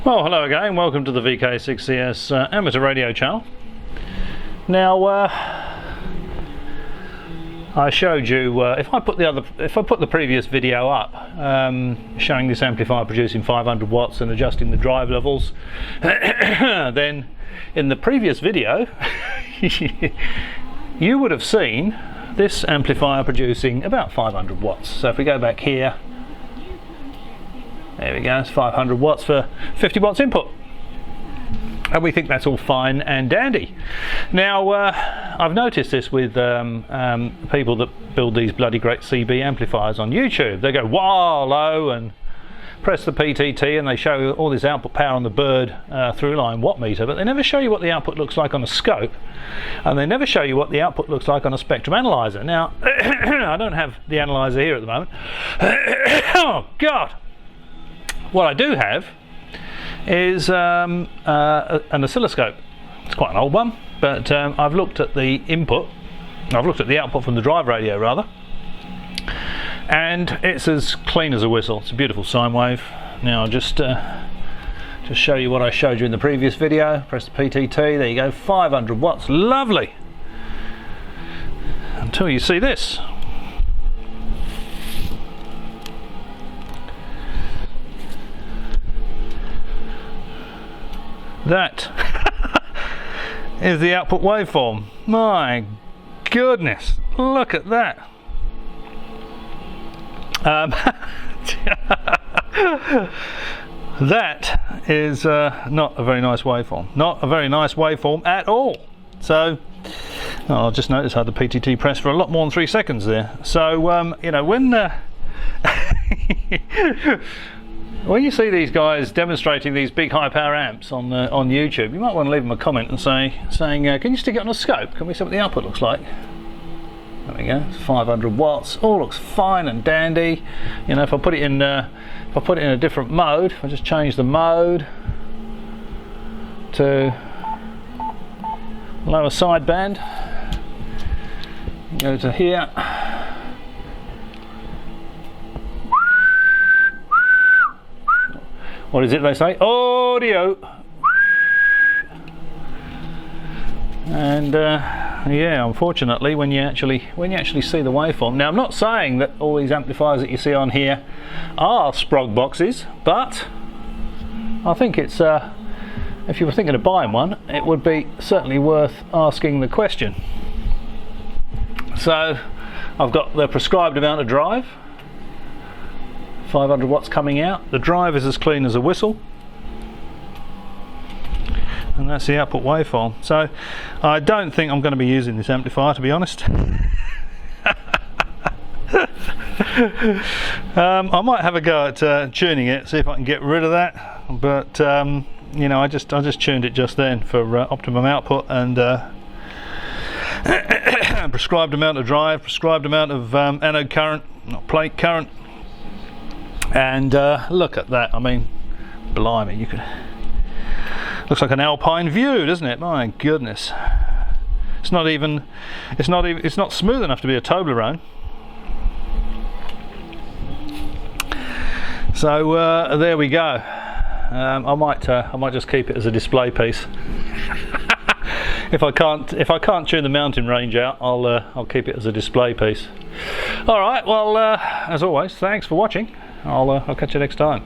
Well, hello again, welcome to the VK6CS amateur radio channel. Now I showed you if I put the previous video up showing this amplifier producing 500 watts and adjusting the drive levels, then in the previous video you would have seen this amplifier producing about 500 watts. So if we go back here, there we go, it's 500 watts for 50 watts input. And we think that's all fine and dandy. Now, I've noticed this with people that build these bloody great CB amplifiers on YouTube. They go wah low and press the PTT and they show all this output power on the bird through line watt meter, but they never show you what the output looks like on a scope, and they never show you what the output looks like on a spectrum analyzer. Now, I don't have the analyzer here at the moment. Oh, God! What I do have is an oscilloscope. It's quite an old one, but I've looked at the input, I've looked at the output from the drive radio rather, and it's as clean as a whistle. It's a beautiful sine wave. Now I'll just show you what I showed you in the previous video. Press the PTT, there you go, 500 watts, lovely, until you see this. That is the output waveform. My goodness, look at that. That is not a very nice waveform. Not a very nice waveform at all. So I'll just notice how the PTT pressed for a lot more than 3 seconds there. So you know, when you see these guys demonstrating these big high power amps on YouTube, you might want to leave them a comment and saying, can you stick it on a scope? Can we see what the output looks like? There we go, it's 500 watts, all looks fine and dandy. You know, if I put it in a different mode, if I just change the mode to lower sideband, go to here. What is it they say? Audio. And yeah, unfortunately, when you actually see the waveform. Now, I'm not saying that all these amplifiers that you see on here are Sprog boxes, but I think it's if you were thinking of buying one, it would be certainly worth asking the question. So I've got the prescribed amount of drive. 500 watts coming out. The drive is as clean as a whistle, and that's the output waveform. So I don't think I'm going to be using this amplifier, to be honest. I might have a go at tuning it, see if I can get rid of that, but you know, I just tuned it just then for optimum output and prescribed amount of drive, prescribed amount of anode current, not plate current. And look at that, I mean, blimey, you could, looks like an Alpine View, doesn't it? My goodness. It's not smooth enough to be a Toblerone. So there we go. I might just keep it as a display piece. If I can't tune the mountain range out, I'll keep it as a display piece. All right, well, as always, thanks for watching. I'll catch you next time.